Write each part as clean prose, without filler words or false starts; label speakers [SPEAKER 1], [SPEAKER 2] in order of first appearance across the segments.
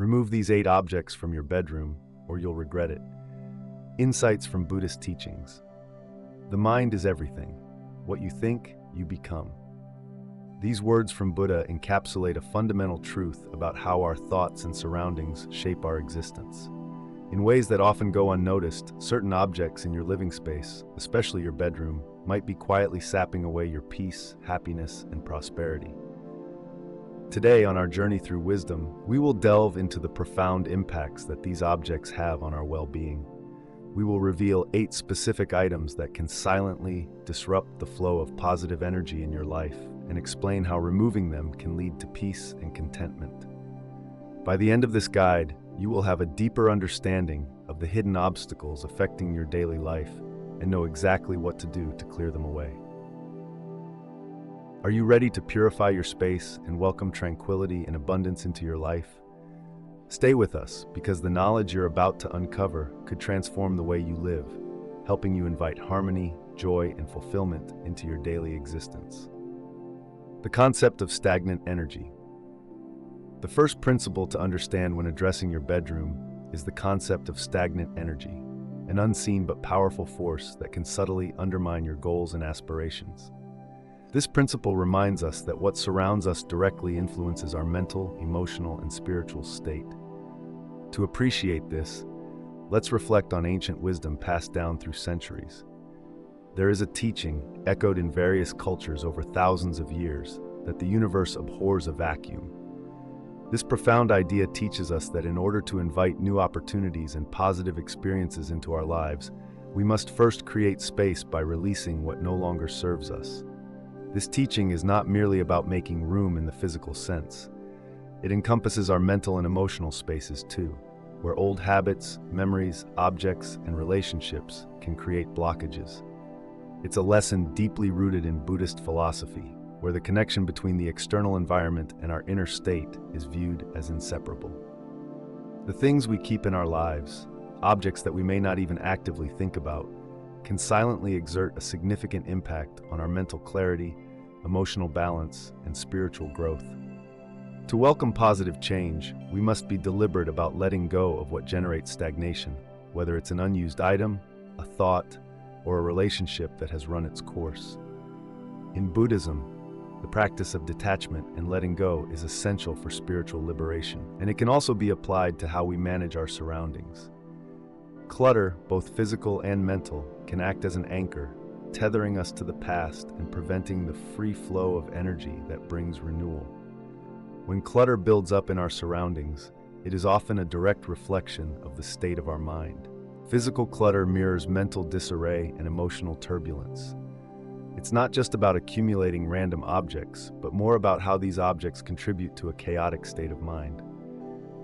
[SPEAKER 1] Remove these 8 objects from your bedroom, or you'll regret it. Insights from Buddhist teachings. The mind is everything. What you think, you become. These words from Buddha encapsulate a fundamental truth about how our thoughts and surroundings shape our existence. In ways that often go unnoticed, certain objects in your living space, especially your bedroom, might be quietly sapping away your peace, happiness, and prosperity. Today, on our journey through wisdom, we will delve into the profound impacts that these objects have on our well-being. We will reveal 8 specific items that can silently disrupt the flow of positive energy in your life and explain how removing them can lead to peace and contentment. By the end of this guide, you will have a deeper understanding of the hidden obstacles affecting your daily life and know exactly what to do to clear them away. Are you ready to purify your space and welcome tranquility and abundance into your life? Stay with us, because the knowledge you're about to uncover could transform the way you live, helping you invite harmony, joy, and fulfillment into your daily existence. The concept of stagnant energy. The first principle to understand when addressing your bedroom is the concept of stagnant energy, an unseen but powerful force that can subtly undermine your goals and aspirations. This principle reminds us that what surrounds us directly influences our mental, emotional, and spiritual state. To appreciate this, let's reflect on ancient wisdom passed down through centuries. There is a teaching, echoed in various cultures over thousands of years, that the universe abhors a vacuum. This profound idea teaches us that in order to invite new opportunities and positive experiences into our lives, we must first create space by releasing what no longer serves us. This teaching is not merely about making room in the physical sense. It encompasses our mental and emotional spaces too, where old habits, memories, objects, and relationships can create blockages. It's a lesson deeply rooted in Buddhist philosophy, where the connection between the external environment and our inner state is viewed as inseparable. The things we keep in our lives, objects that we may not even actively think about, can silently exert a significant impact on our mental clarity, emotional balance, and spiritual growth. To welcome positive change, we must be deliberate about letting go of what generates stagnation, whether it's an unused item, a thought, or a relationship that has run its course. In Buddhism, the practice of detachment and letting go is essential for spiritual liberation, and it can also be applied to how we manage our surroundings. Clutter, both physical and mental, can act as an anchor, tethering us to the past and preventing the free flow of energy that brings renewal. When clutter builds up in our surroundings, it is often a direct reflection of the state of our mind. Physical clutter mirrors mental disarray and emotional turbulence. It's not just about accumulating random objects, but more about how these objects contribute to a chaotic state of mind.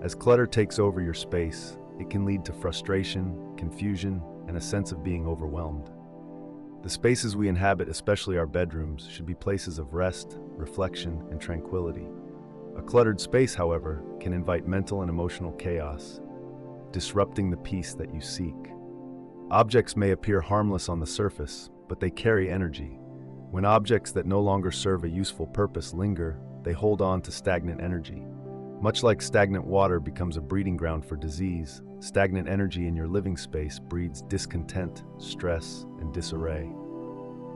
[SPEAKER 1] As clutter takes over your space, it can lead to frustration, confusion, and a sense of being overwhelmed. The spaces we inhabit, especially our bedrooms, should be places of rest, reflection, and tranquility. A cluttered space, however, can invite mental and emotional chaos, disrupting the peace that you seek. Objects may appear harmless on the surface, but they carry energy. When objects that no longer serve a useful purpose linger, they hold on to stagnant energy. Much like stagnant water becomes a breeding ground for disease, stagnant energy in your living space breeds discontent, stress, and disarray.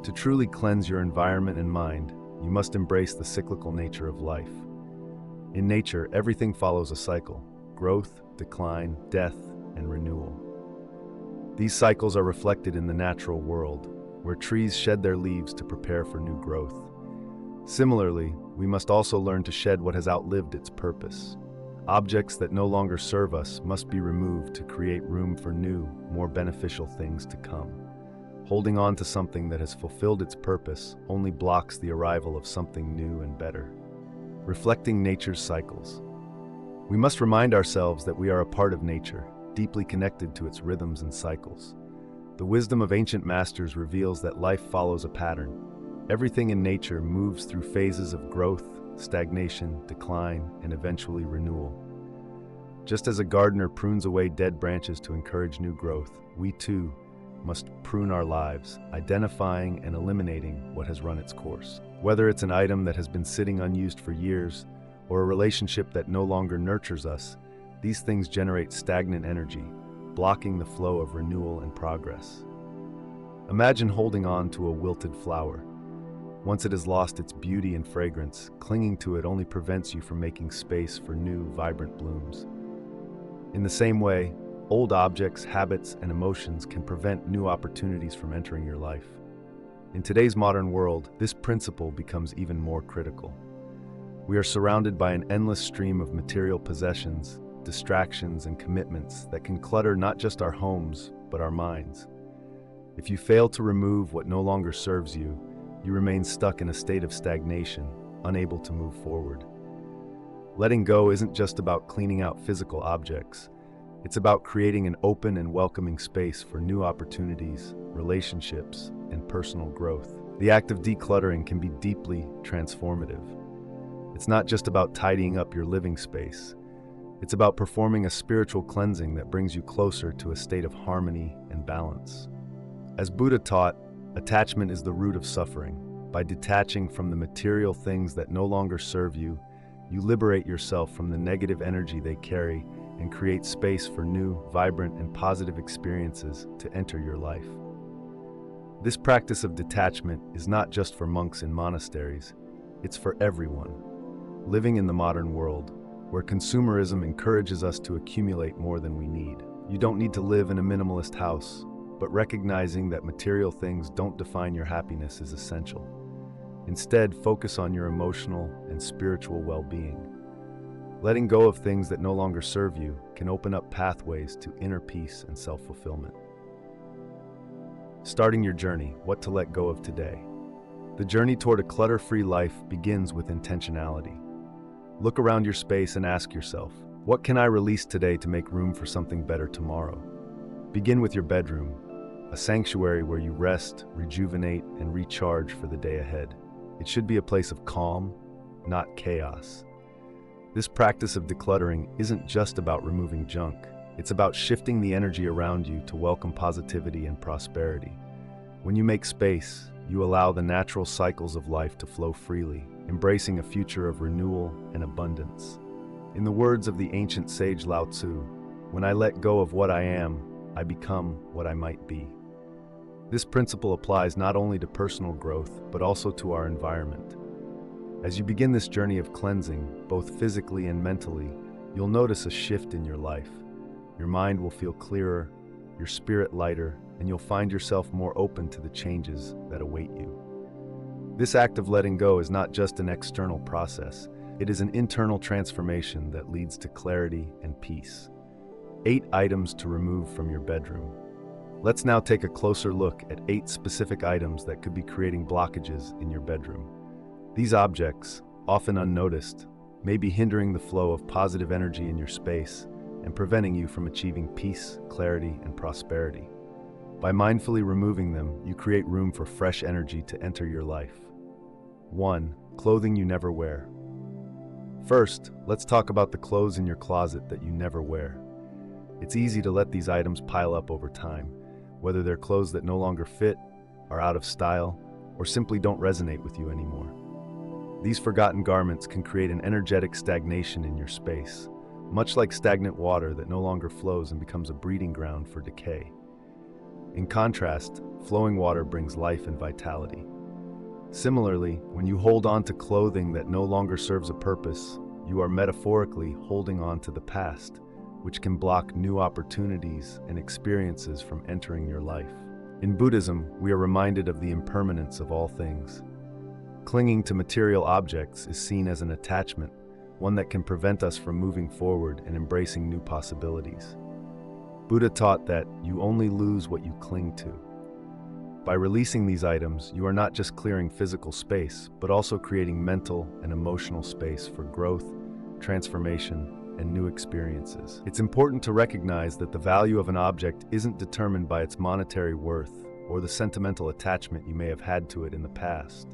[SPEAKER 1] To truly cleanse your environment and mind, you must embrace the cyclical nature of life. In nature, everything follows a cycle: growth, decline, death, and renewal. These cycles are reflected in the natural world, where trees shed their leaves to prepare for new growth. Similarly, we must also learn to shed what has outlived its purpose. Objects that no longer serve us must be removed to create room for new, more beneficial things to come. Holding on to something that has fulfilled its purpose only blocks the arrival of something new and better. Reflecting nature's cycles. We must remind ourselves that we are a part of nature, deeply connected to its rhythms and cycles. The wisdom of ancient masters reveals that life follows a pattern. Everything in nature moves through phases of growth, stagnation, decline, and eventually renewal. Just as a gardener prunes away dead branches to encourage new growth, we too must prune our lives, identifying and eliminating what has run its course. Whether it's an item that has been sitting unused for years, or a relationship that no longer nurtures us, these things generate stagnant energy, blocking the flow of renewal and progress. Imagine holding on to a wilted flower. Once it has lost its beauty and fragrance, clinging to it only prevents you from making space for new, vibrant blooms. In the same way, old objects, habits, and emotions can prevent new opportunities from entering your life. In today's modern world, this principle becomes even more critical. We are surrounded by an endless stream of material possessions, distractions, and commitments that can clutter not just our homes, but our minds. If you fail to remove what no longer serves you, you remain stuck in a state of stagnation, unable to move forward. Letting go isn't just about cleaning out physical objects. It's about creating an open and welcoming space for new opportunities, relationships, and personal growth. The act of decluttering can be deeply transformative. It's not just about tidying up your living space. It's about performing a spiritual cleansing that brings you closer to a state of harmony and balance. As Buddha taught, attachment is the root of suffering. By detaching from the material things that no longer serve you, you liberate yourself from the negative energy they carry and create space for new, vibrant, and positive experiences to enter your life. This practice of detachment is not just for monks in monasteries, it's for everyone. Living in the modern world, where consumerism encourages us to accumulate more than we need. You don't need to live in a minimalist house, but recognizing that material things don't define your happiness is essential. Instead, focus on your emotional and spiritual well-being. Letting go of things that no longer serve you can open up pathways to inner peace and self-fulfillment. Starting your journey, what to let go of today. The journey toward a clutter-free life begins with intentionality. Look around your space and ask yourself, what can I release today to make room for something better tomorrow? Begin with your bedroom, a sanctuary where you rest, rejuvenate, and recharge for the day ahead. It should be a place of calm, not chaos. This practice of decluttering isn't just about removing junk. It's about shifting the energy around you to welcome positivity and prosperity. When you make space, you allow the natural cycles of life to flow freely, embracing a future of renewal and abundance. In the words of the ancient sage Lao Tzu, "When I let go of what I am, I become what I might be." This principle applies not only to personal growth, but also to our environment. As you begin this journey of cleansing, both physically and mentally, you'll notice a shift in your life. Your mind will feel clearer, your spirit lighter, and you'll find yourself more open to the changes that await you. This act of letting go is not just an external process, it is an internal transformation that leads to clarity and peace. 8 items to remove from your bedroom. Let's now take a closer look at 8 specific items that could be creating blockages in your bedroom. These objects, often unnoticed, may be hindering the flow of positive energy in your space and preventing you from achieving peace, clarity, and prosperity. By mindfully removing them, you create room for fresh energy to enter your life. 1. Clothing you never wear. First, let's talk about the clothes in your closet that you never wear. It's easy to let these items pile up over time, whether they're clothes that no longer fit, are out of style, or simply don't resonate with you anymore. These forgotten garments can create an energetic stagnation in your space, much like stagnant water that no longer flows and becomes a breeding ground for decay. In contrast, flowing water brings life and vitality. Similarly, when you hold on to clothing that no longer serves a purpose, you are metaphorically holding on to the past, which can block new opportunities and experiences from entering your life. In Buddhism, we are reminded of the impermanence of all things. Clinging to material objects is seen as an attachment, one that can prevent us from moving forward and embracing new possibilities. Buddha taught that you only lose what you cling to. By releasing these items, you are not just clearing physical space, but also creating mental and emotional space for growth, transformation, and new experiences. It's important to recognize that the value of an object isn't determined by its monetary worth or the sentimental attachment you may have had to it in the past.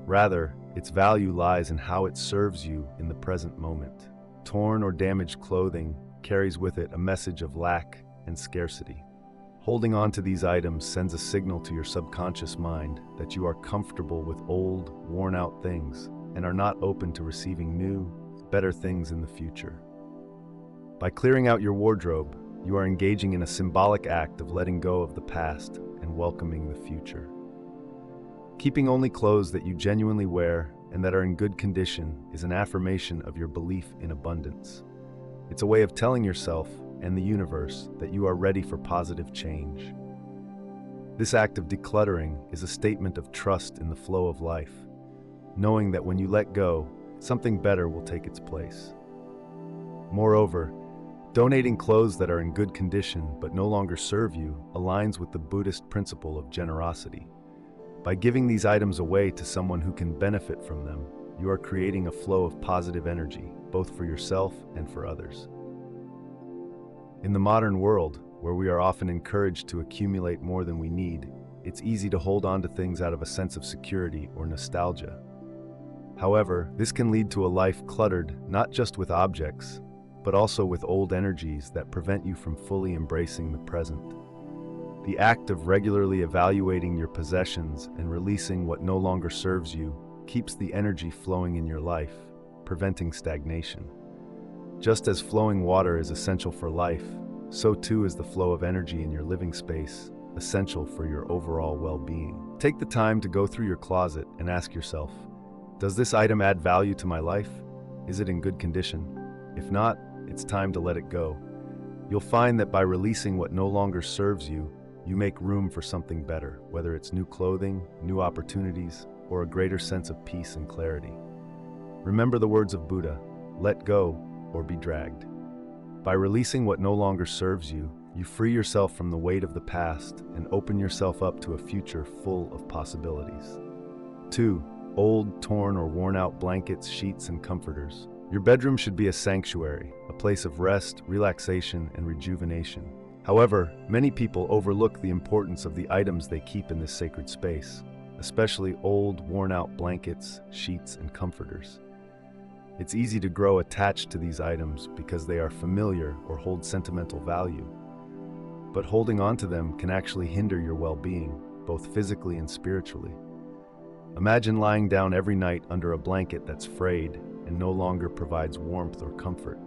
[SPEAKER 1] Rather, its value lies in how it serves you in the present moment. Torn or damaged clothing carries with it a message of lack and scarcity. Holding on to these items sends a signal to your subconscious mind that you are comfortable with old, worn-out things and are not open to receiving new, better things in the future. By clearing out your wardrobe, you are engaging in a symbolic act of letting go of the past and welcoming the future. Keeping only clothes that you genuinely wear and that are in good condition is an affirmation of your belief in abundance. It's a way of telling yourself and the universe that you are ready for positive change. This act of decluttering is a statement of trust in the flow of life, knowing that when you let go, something better will take its place. Moreover, donating clothes that are in good condition but no longer serve you aligns with the Buddhist principle of generosity. By giving these items away to someone who can benefit from them, you are creating a flow of positive energy, both for yourself and for others. In the modern world, where we are often encouraged to accumulate more than we need, it's easy to hold on to things out of a sense of security or nostalgia. However, this can lead to a life cluttered not just with objects, but also with old energies that prevent you from fully embracing the present. The act of regularly evaluating your possessions and releasing what no longer serves you keeps the energy flowing in your life, preventing stagnation. Just as flowing water is essential for life, so too is the flow of energy in your living space, essential for your overall well-being. Take the time to go through your closet and ask yourself, does this item add value to my life? Is it in good condition? If not, it's time to let it go. You'll find that by releasing what no longer serves you, you make room for something better, whether it's new clothing, new opportunities, or a greater sense of peace and clarity. Remember the words of Buddha, let go or be dragged. By releasing what no longer serves you, you free yourself from the weight of the past and open yourself up to a future full of possibilities. 2. Old, torn, or worn-out blankets, sheets, and comforters. Your bedroom should be a sanctuary, a place of rest, relaxation, and rejuvenation. However, many people overlook the importance of the items they keep in this sacred space, especially old, worn-out blankets, sheets, and comforters. It's easy to grow attached to these items because they are familiar or hold sentimental value. But holding on to them can actually hinder your well-being, both physically and spiritually. Imagine lying down every night under a blanket that's frayed and no longer provides warmth or comfort.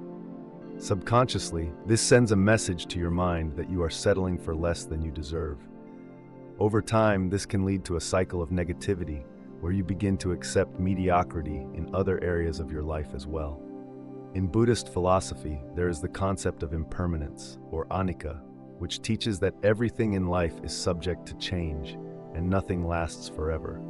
[SPEAKER 1] Subconsciously, this sends a message to your mind that you are settling for less than you deserve. Over time, this can lead to a cycle of negativity, where you begin to accept mediocrity in other areas of your life as well. In Buddhist philosophy, there is the concept of impermanence, or anicca, which teaches that everything in life is subject to change, and nothing lasts forever.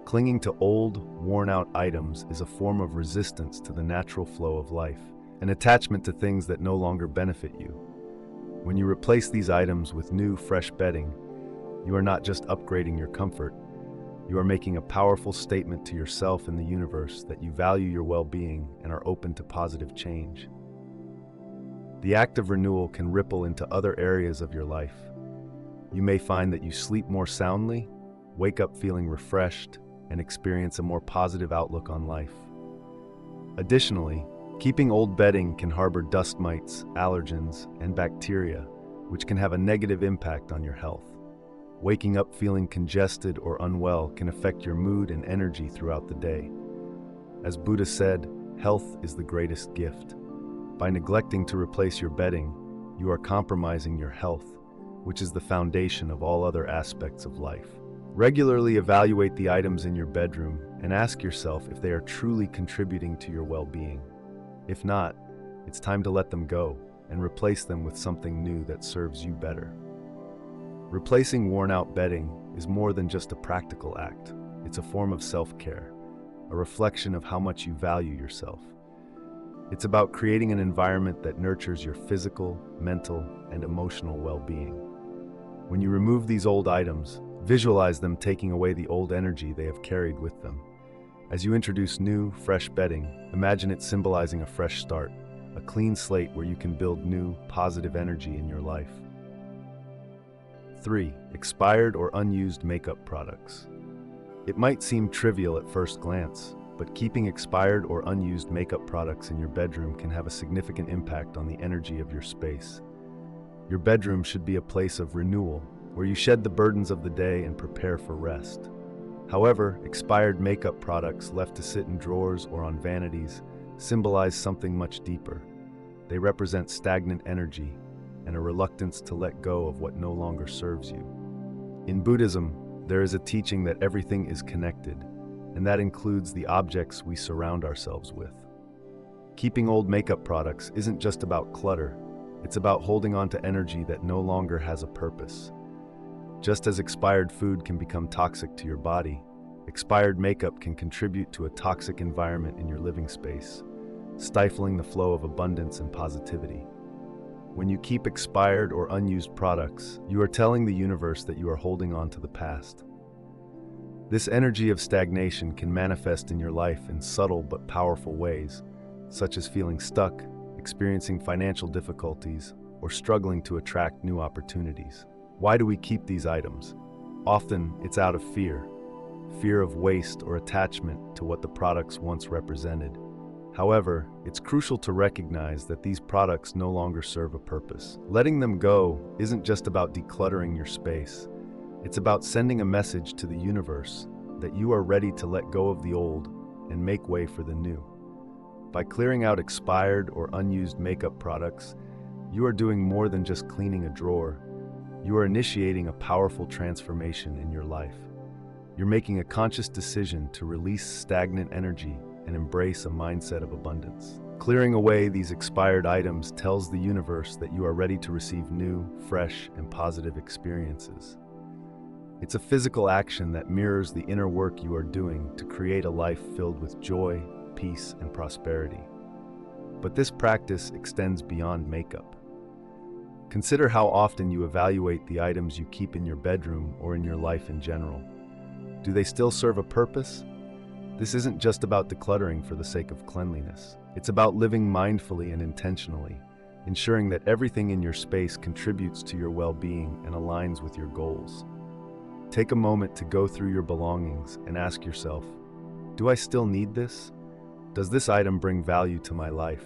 [SPEAKER 1] Clinging to old, worn-out items is a form of resistance to the natural flow of life, an attachment to things that no longer benefit you. When you replace these items with new, fresh bedding, you are not just upgrading your comfort, you are making a powerful statement to yourself and the universe that you value your well-being and are open to positive change. The act of renewal can ripple into other areas of your life. You may find that you sleep more soundly, wake up feeling refreshed, and experience a more positive outlook on life. Additionally, keeping old bedding can harbor dust mites, allergens, and bacteria, which can have a negative impact on your health. Waking up feeling congested or unwell can affect your mood and energy throughout the day. As Buddha said, health is the greatest gift. By neglecting to replace your bedding, you are compromising your health, which is the foundation of all other aspects of life. Regularly evaluate the items in your bedroom and ask yourself if they are truly contributing to your well-being. If not, it's time to let them go and replace them with something new that serves you better. Replacing worn-out bedding is more than just a practical act. It's a form of self-care, a reflection of how much you value yourself. It's about creating an environment that nurtures your physical, mental, and emotional well-being. When you remove these old items, visualize them taking away the old energy they have carried with them. As you introduce new, fresh bedding, imagine it symbolizing a fresh start, a clean slate where you can build new, positive energy in your life. 3. Expired or unused makeup products. It might seem trivial at first glance, but keeping expired or unused makeup products in your bedroom can have a significant impact on the energy of your space. Your bedroom should be a place of renewal, where you shed the burdens of the day and prepare for rest. However, expired makeup products left to sit in drawers or on vanities symbolize something much deeper. They represent stagnant energy and a reluctance to let go of what no longer serves you. In Buddhism, there is a teaching that everything is connected, and that includes the objects we surround ourselves with. Keeping old makeup products isn't just about clutter, it's about holding on to energy that no longer has a purpose. Just as expired food can become toxic to your body, expired makeup can contribute to a toxic environment in your living space, stifling the flow of abundance and positivity. When you keep expired or unused products, you are telling the universe that you are holding on to the past. This energy of stagnation can manifest in your life in subtle but powerful ways, such as feeling stuck, experiencing financial difficulties, or struggling to attract new opportunities. Why do we keep these items? Often, it's out of fear of waste or attachment to what the products once represented. However, it's crucial to recognize that these products no longer serve a purpose. Letting them go isn't just about decluttering your space. It's about sending a message to the universe that you are ready to let go of the old and make way for the new. By clearing out expired or unused makeup products, you are doing more than just cleaning a drawer. You are initiating a powerful transformation in your life. You're making a conscious decision to release stagnant energy and embrace a mindset of abundance. Clearing away these expired items tells the universe that you are ready to receive new, fresh, and positive experiences. It's a physical action that mirrors the inner work you are doing to create a life filled with joy, peace, and prosperity. But this practice extends beyond makeup. Consider how often you evaluate the items you keep in your bedroom or in your life in general. Do they still serve a purpose? This isn't just about decluttering for the sake of cleanliness. It's about living mindfully and intentionally, ensuring that everything in your space contributes to your well-being and aligns with your goals. Take a moment to go through your belongings and ask yourself, do I still need this? Does this item bring value to my life?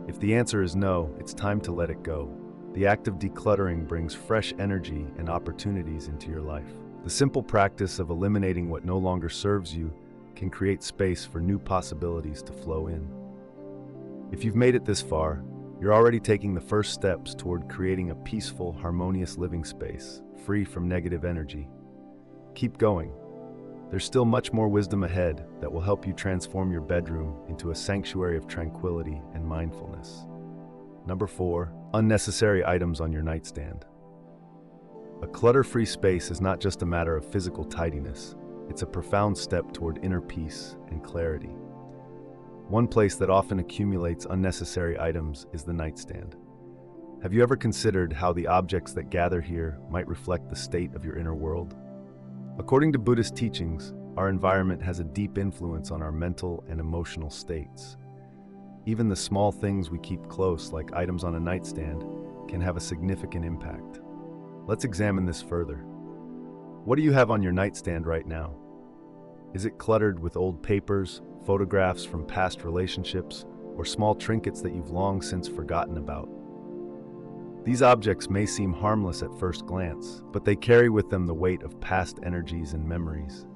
[SPEAKER 1] If the answer is no, it's time to let it go. The act of decluttering brings fresh energy and opportunities into your life. The simple practice of eliminating what no longer serves you can create space for new possibilities to flow in. If you've made it this far, you're already taking the first steps toward creating a peaceful, harmonious living space, free from negative energy. Keep going. There's still much more wisdom ahead that will help you transform your bedroom into a sanctuary of tranquility and mindfulness. Number 4, unnecessary items on your nightstand. A clutter-free space is not just a matter of physical tidiness. It's a profound step toward inner peace and clarity. One place that often accumulates unnecessary items is the nightstand. Have you ever considered how the objects that gather here might reflect the state of your inner world? According to Buddhist teachings, our environment has a deep influence on our mental and emotional states. Even the small things we keep close, like items on a nightstand, can have a significant impact. Let's examine this further. What do you have on your nightstand right now? Is it cluttered with old papers, photographs from past relationships, or small trinkets that you've long since forgotten about? These objects may seem harmless at first glance, but they carry with them the weight of past energies and memories.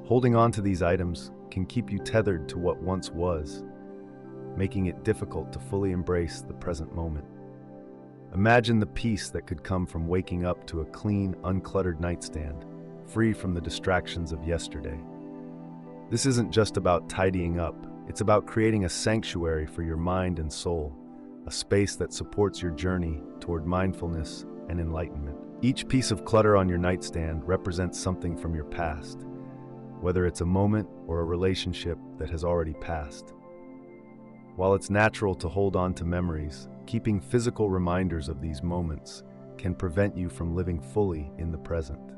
[SPEAKER 1] Holding on to these items can keep you tethered to what once was, making it difficult to fully embrace the present moment. Imagine the peace that could come from waking up to a clean, uncluttered nightstand, free from the distractions of yesterday. This isn't just about tidying up, it's about creating a sanctuary for your mind and soul, a space that supports your journey toward mindfulness and enlightenment. Each piece of clutter on your nightstand represents something from your past, whether it's a moment or a relationship that has already passed. While it's natural to hold on to memories, keeping physical reminders of these moments can prevent you from living fully in the present.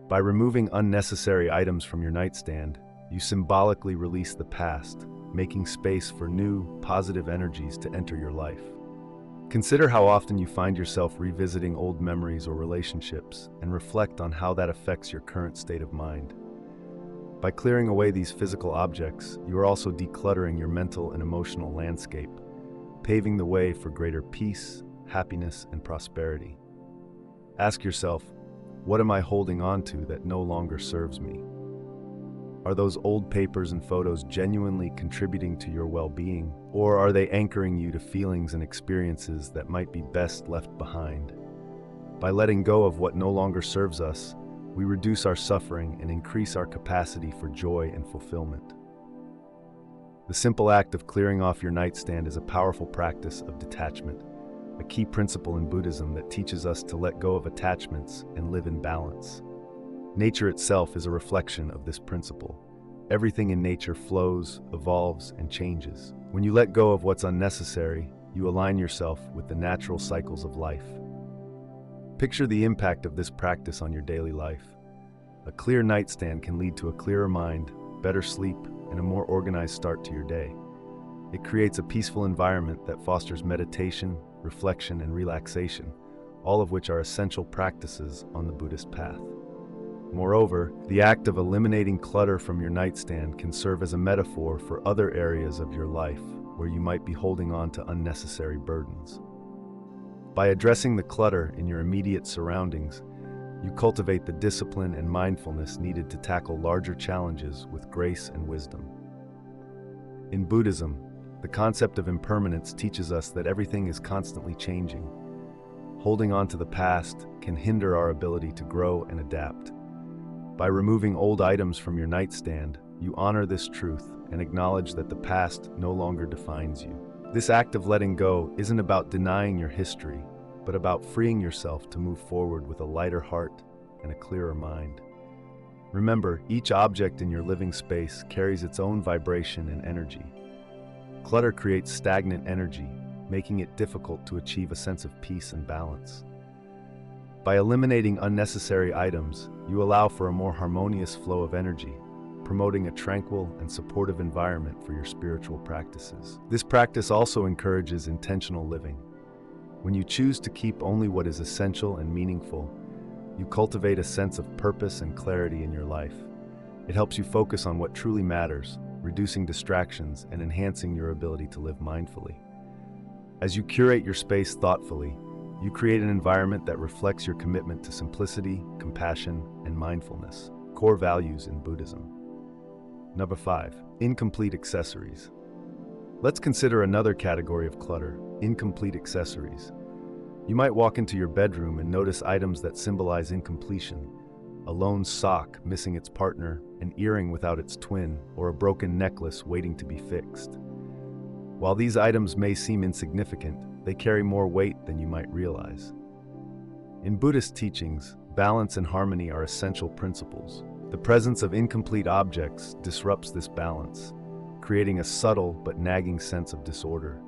[SPEAKER 1] By removing unnecessary items from your nightstand, you symbolically release the past, making space for new, positive energies to enter your life. Consider how often you find yourself revisiting old memories or relationships, and reflect on how that affects your current state of mind. By clearing away these physical objects, you are also decluttering your mental and emotional landscape, paving the way for greater peace, happiness, and prosperity. Ask yourself, what am I holding on to that no longer serves me? Are those old papers and photos genuinely contributing to your well-being, or are they anchoring you to feelings and experiences that might be best left behind? By letting go of what no longer serves us, we reduce our suffering and increase our capacity for joy and fulfillment. The simple act of clearing off your nightstand is a powerful practice of detachment, a key principle in Buddhism that teaches us to let go of attachments and live in balance. Nature itself is a reflection of this principle. Everything in nature flows, evolves, and changes. When you let go of what's unnecessary, you align yourself with the natural cycles of life. Picture the impact of this practice on your daily life. A clear nightstand can lead to a clearer mind, better sleep, and a more organized start to your day. It creates a peaceful environment that fosters meditation, reflection, and relaxation, all of which are essential practices on the Buddhist path. Moreover, the act of eliminating clutter from your nightstand can serve as a metaphor for other areas of your life where you might be holding on to unnecessary burdens. By addressing the clutter in your immediate surroundings, you cultivate the discipline and mindfulness needed to tackle larger challenges with grace and wisdom. In Buddhism, the concept of impermanence teaches us that everything is constantly changing. Holding on to the past can hinder our ability to grow and adapt. By removing old items from your nightstand, you honor this truth and acknowledge that the past no longer defines you. This act of letting go isn't about denying your history, but about freeing yourself to move forward with a lighter heart and a clearer mind. Remember, each object in your living space carries its own vibration and energy. Clutter creates stagnant energy, making it difficult to achieve a sense of peace and balance. By eliminating unnecessary items, you allow for a more harmonious flow of energy, promoting a tranquil and supportive environment for your spiritual practices. This practice also encourages intentional living. When you choose to keep only what is essential and meaningful, you cultivate a sense of purpose and clarity in your life. It helps you focus on what truly matters, reducing distractions and enhancing your ability to live mindfully. As you curate your space thoughtfully, you create an environment that reflects your commitment to simplicity, compassion, and mindfulness, core values in Buddhism. Number 5, incomplete accessories. Let's consider another category of clutter, incomplete accessories. You might walk into your bedroom and notice items that symbolize incompletion: a lone sock missing its partner, an earring without its twin, or a broken necklace waiting to be fixed. While these items may seem insignificant, they carry more weight than you might realize. In Buddhist teachings, balance and harmony are essential principles. The presence of incomplete objects disrupts this balance, creating a subtle but nagging sense of disorder.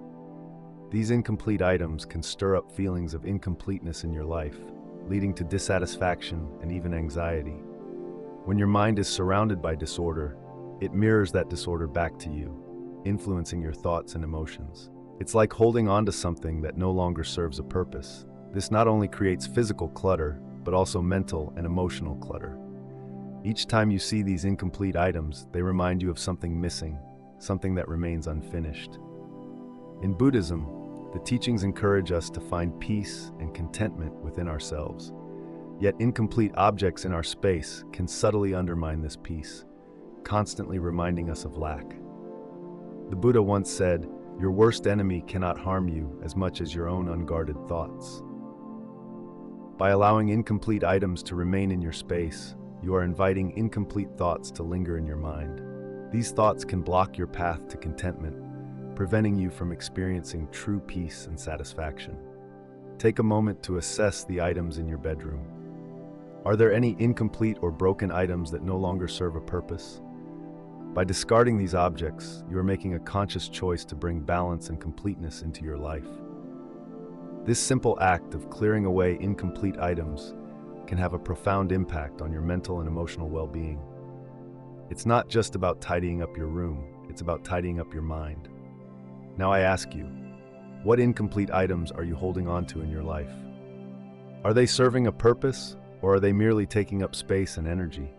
[SPEAKER 1] These incomplete items can stir up feelings of incompleteness in your life, leading to dissatisfaction and even anxiety. When your mind is surrounded by disorder, it mirrors that disorder back to you, influencing your thoughts and emotions. It's like holding on to something that no longer serves a purpose. This not only creates physical clutter, but also mental and emotional clutter. Each time you see these incomplete items, they remind you of something missing, something that remains unfinished. In Buddhism, the teachings encourage us to find peace and contentment within ourselves. Yet incomplete objects in our space can subtly undermine this peace, constantly reminding us of lack. The Buddha once said, "Your worst enemy cannot harm you as much as your own unguarded thoughts." By allowing incomplete items to remain in your space, you are inviting incomplete thoughts to linger in your mind. These thoughts can block your path to contentment, preventing you from experiencing true peace and satisfaction. Take a moment to assess the items in your bedroom. Are there any incomplete or broken items that no longer serve a purpose? By discarding these objects, you are making a conscious choice to bring balance and completeness into your life. This simple act of clearing away incomplete items can have a profound impact on your mental and emotional well-being. It's not just about tidying up your room, it's about tidying up your mind. Now I ask you, what incomplete items are you holding on to in your life? Are they serving a purpose, or are they merely taking up space and energy?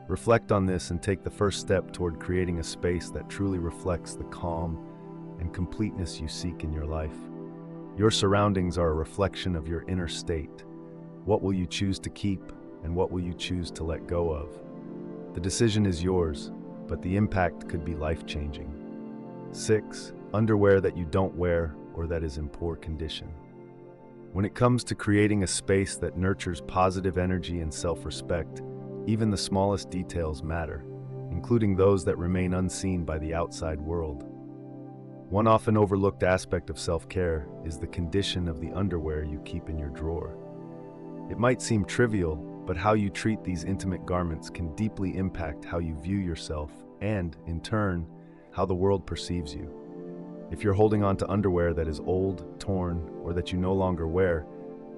[SPEAKER 1] Reflect on this and take the first step toward creating a space that truly reflects the calm and completeness you seek in your life. Your surroundings are a reflection of your inner state. What will you choose to keep, and what will you choose to let go of? The decision is yours, but the impact could be life-changing. 6. Underwear that you don't wear or that is in poor condition. When it comes to creating a space that nurtures positive energy and self-respect, even the smallest details matter, including those that remain unseen by the outside world. One often overlooked aspect of self-care is the condition of the underwear you keep in your drawer. It might seem trivial, but how you treat these intimate garments can deeply impact how you view yourself and, in turn, how the world perceives you. If you're holding on to underwear that is old, torn, or that you no longer wear,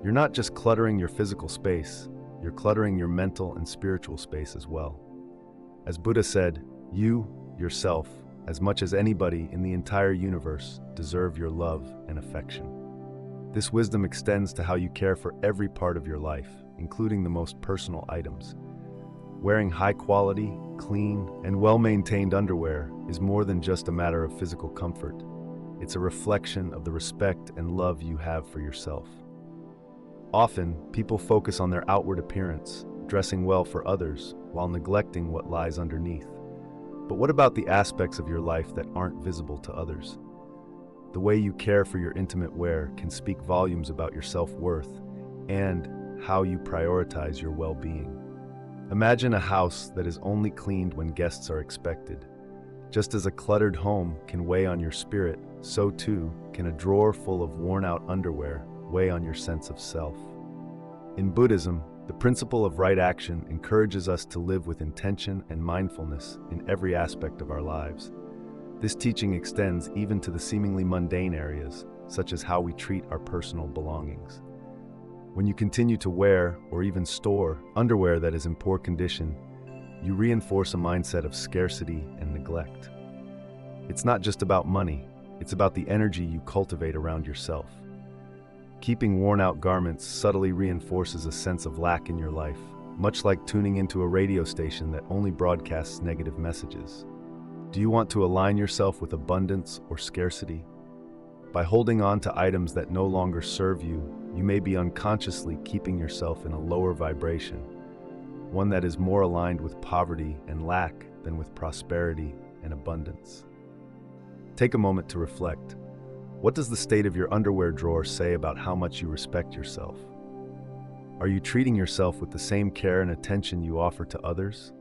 [SPEAKER 1] you're not just cluttering your physical space, you're cluttering your mental and spiritual space as well. As Buddha said, you, yourself, as much as anybody in the entire universe, deserve your love and affection. This wisdom extends to how you care for every part of your life, including the most personal items. Wearing high-quality, clean, and well-maintained underwear is more than just a matter of physical comfort. It's a reflection of the respect and love you have for yourself. Often, people focus on their outward appearance, dressing well for others, while neglecting what lies underneath. But what about the aspects of your life that aren't visible to others? The way you care for your intimate wear can speak volumes about your self-worth and how you prioritize your well-being. Imagine a house that is only cleaned when guests are expected. Just as a cluttered home can weigh on your spirit, so too can a drawer full of worn-out underwear weigh on your sense of self. In Buddhism, the principle of right action encourages us to live with intention and mindfulness in every aspect of our lives. This teaching extends even to the seemingly mundane areas, such as how we treat our personal belongings. When you continue to wear or even store underwear that is in poor condition, you reinforce a mindset of scarcity and neglect. It's not just about money, it's about the energy you cultivate around yourself. Keeping worn-out garments subtly reinforces a sense of lack in your life, much like tuning into a radio station that only broadcasts negative messages. Do you want to align yourself with abundance or scarcity? By holding on to items that no longer serve you, you may be unconsciously keeping yourself in a lower vibration, one that is more aligned with poverty and lack than with prosperity and abundance. Take a moment to reflect. What does the state of your underwear drawer say about how much you respect yourself? Are you treating yourself with the same care and attention you offer to others?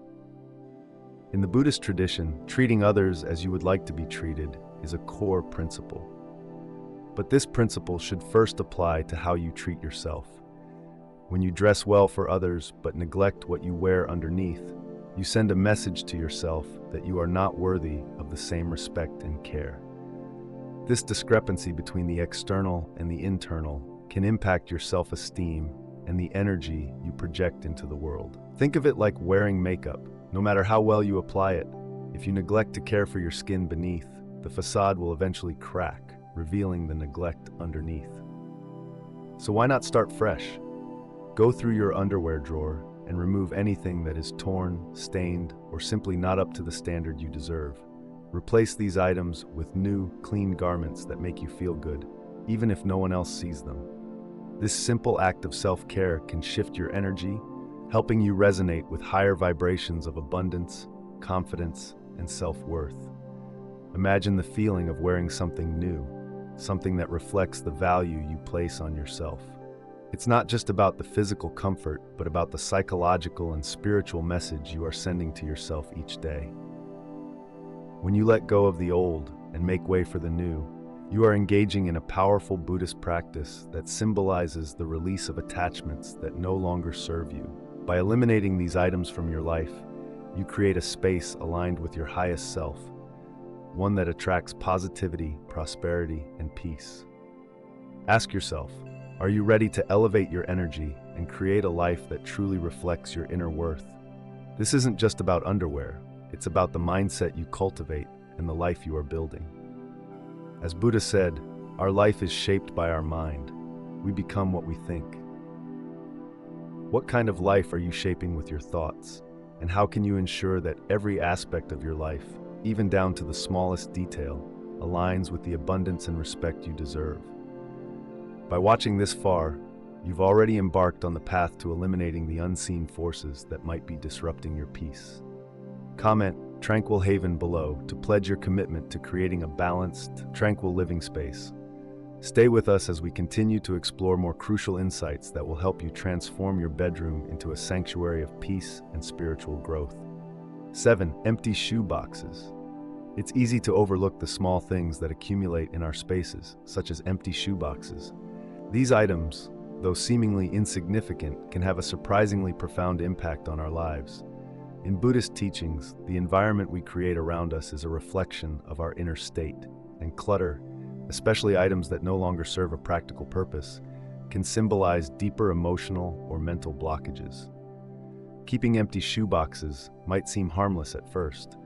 [SPEAKER 1] In the Buddhist tradition, treating others as you would like to be treated is a core principle. But this principle should first apply to how you treat yourself. When you dress well for others but neglect what you wear underneath, you send a message to yourself that you are not worthy of the same respect and care. This discrepancy between the external and the internal can impact your self-esteem and the energy you project into the world. Think of it like wearing makeup. No matter how well you apply it, if you neglect to care for your skin beneath, the facade will eventually crack, revealing the neglect underneath. So why not start fresh? Go through your underwear drawer and remove anything that is torn, stained, or simply not up to the standard you deserve. Replace these items with new, clean garments that make you feel good, even if no one else sees them. This simple act of self-care can shift your energy, helping you resonate with higher vibrations of abundance, confidence, and self-worth. Imagine the feeling of wearing something new, something that reflects the value you place on yourself. It's not just about the physical comfort, but about the psychological and spiritual message you are sending to yourself each day. When you let go of the old and make way for the new, you are engaging in a powerful Buddhist practice that symbolizes the release of attachments that no longer serve you. By eliminating these items from your life, you create a space aligned with your highest self, one that attracts positivity, prosperity, and peace. Ask yourself, are you ready to elevate your energy and create a life that truly reflects your inner worth? This isn't just about underwear. It's about the mindset you cultivate and the life you are building. As Buddha said, our life is shaped by our mind. We become what we think. What kind of life are you shaping with your thoughts? And how can you ensure that every aspect of your life, even down to the smallest detail, aligns with the abundance and respect you deserve? By watching this far, you've already embarked on the path to eliminating the unseen forces that might be disrupting your peace. Comment Tranquil Haven below to pledge your commitment to creating a balanced, tranquil living space. Stay with us as we continue to explore more crucial insights that will help you transform your bedroom into a sanctuary of peace and spiritual growth. 7. Empty shoe boxes. It's easy to overlook the small things that accumulate in our spaces, such as empty shoe boxes. These items, though seemingly insignificant, can have a surprisingly profound impact on our lives. In Buddhist teachings, the environment we create around us is a reflection of our inner state, and clutter, especially items that no longer serve a practical purpose, can symbolize deeper emotional or mental blockages. Keeping empty shoe boxes might seem harmless at first.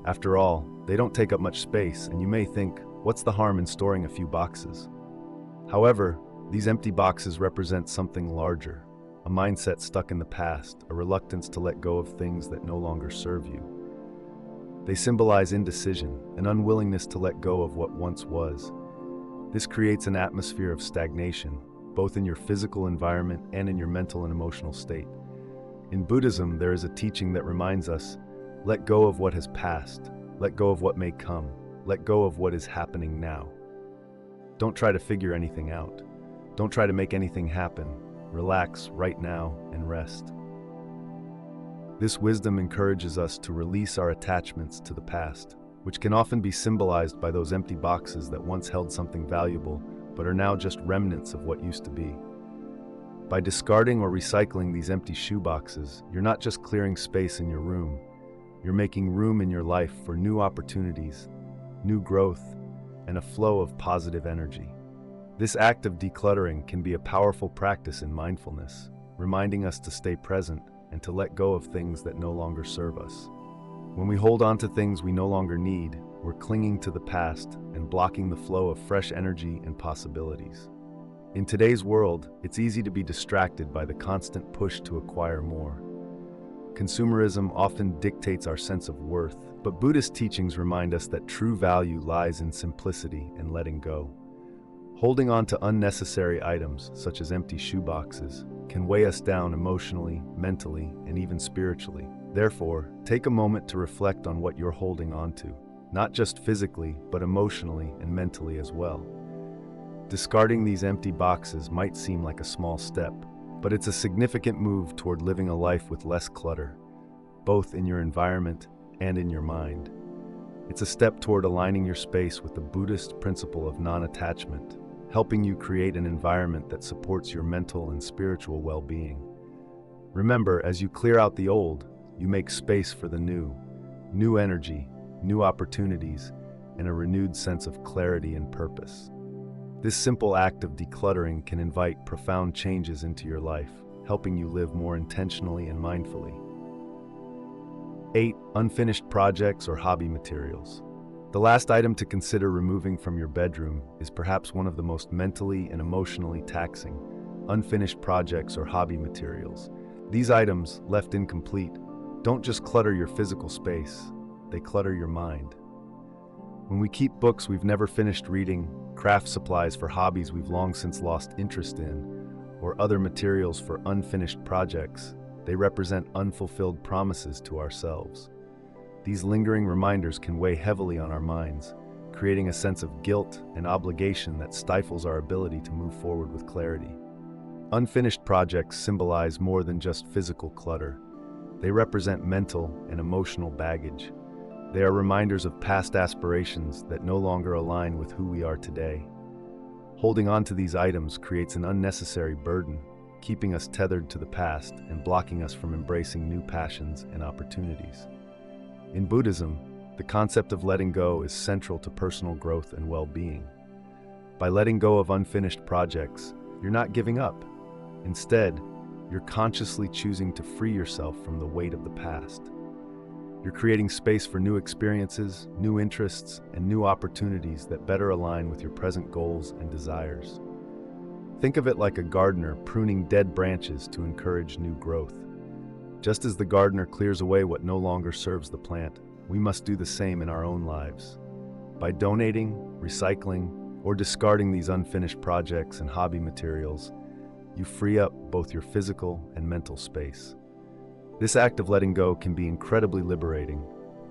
[SPEAKER 1] After all, they don't take up much space, and you may think, what's the harm in storing a few boxes? However, these empty boxes represent something larger, a mindset stuck in the past, a reluctance to let go of things that no longer serve you. They symbolize indecision, an unwillingness to let go of what once was. This creates an atmosphere of stagnation, both in your physical environment and in your mental and emotional state. In Buddhism, there is a teaching that reminds us, let go of what has passed, let go of what may come, let go of what is happening now. Don't try to figure anything out. Don't try to make anything happen. Relax right now and rest. This wisdom encourages us to release our attachments to the past, which can often be symbolized by those empty boxes that once held something valuable, but are now just remnants of what used to be. By discarding or recycling these empty shoe boxes, you're not just clearing space in your room, you're making room in your life for new opportunities, new growth, and a flow of positive energy. This act of decluttering can be a powerful practice in mindfulness, reminding us to stay present and to let go of things that no longer serve us. When we hold on to things we no longer need, we're clinging to the past and blocking the flow of fresh energy and possibilities. In today's world, it's easy to be distracted by the constant push to acquire more. Consumerism often dictates our sense of worth, but Buddhist teachings remind us that true value lies in simplicity and letting go. Holding on to unnecessary items, such as empty shoe boxes, can weigh us down emotionally, mentally, and even spiritually. Therefore, take a moment to reflect on what you're holding on to, not just physically, but emotionally and mentally as well. Discarding these empty boxes might seem like a small step, but it's a significant move toward living a life with less clutter, both in your environment and in your mind. It's a step toward aligning your space with the Buddhist principle of non-attachment, helping you create an environment that supports your mental and spiritual well-being. Remember, as you clear out the old, you make space for the new energy, new opportunities, and a renewed sense of clarity and purpose. This simple act of decluttering can invite profound changes into your life, helping you live more intentionally and mindfully. 8. Unfinished projects or hobby materials. The last item to consider removing from your bedroom is perhaps one of the most mentally and emotionally taxing: unfinished projects or hobby materials. These items, left incomplete, don't just clutter your physical space, they clutter your mind. When we keep books we've never finished reading, craft supplies for hobbies we've long since lost interest in, or other materials for unfinished projects, they represent unfulfilled promises to ourselves. These lingering reminders can weigh heavily on our minds, creating a sense of guilt and obligation that stifles our ability to move forward with clarity. Unfinished projects symbolize more than just physical clutter. They represent mental and emotional baggage. They are reminders of past aspirations that no longer align with who we are today. Holding on to these items creates an unnecessary burden, keeping us tethered to the past and blocking us from embracing new passions and opportunities. In Buddhism, the concept of letting go is central to personal growth and well-being. By letting go of unfinished projects, you're not giving up. Instead, you're consciously choosing to free yourself from the weight of the past. You're creating space for new experiences, new interests, and new opportunities that better align with your present goals and desires. Think of it like a gardener pruning dead branches to encourage new growth. Just as the gardener clears away what no longer serves the plant, we must do the same in our own lives. By donating, recycling, or discarding these unfinished projects and hobby materials, you free up both your physical and mental space. This act of letting go can be incredibly liberating,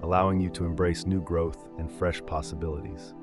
[SPEAKER 1] allowing you to embrace new growth and fresh possibilities.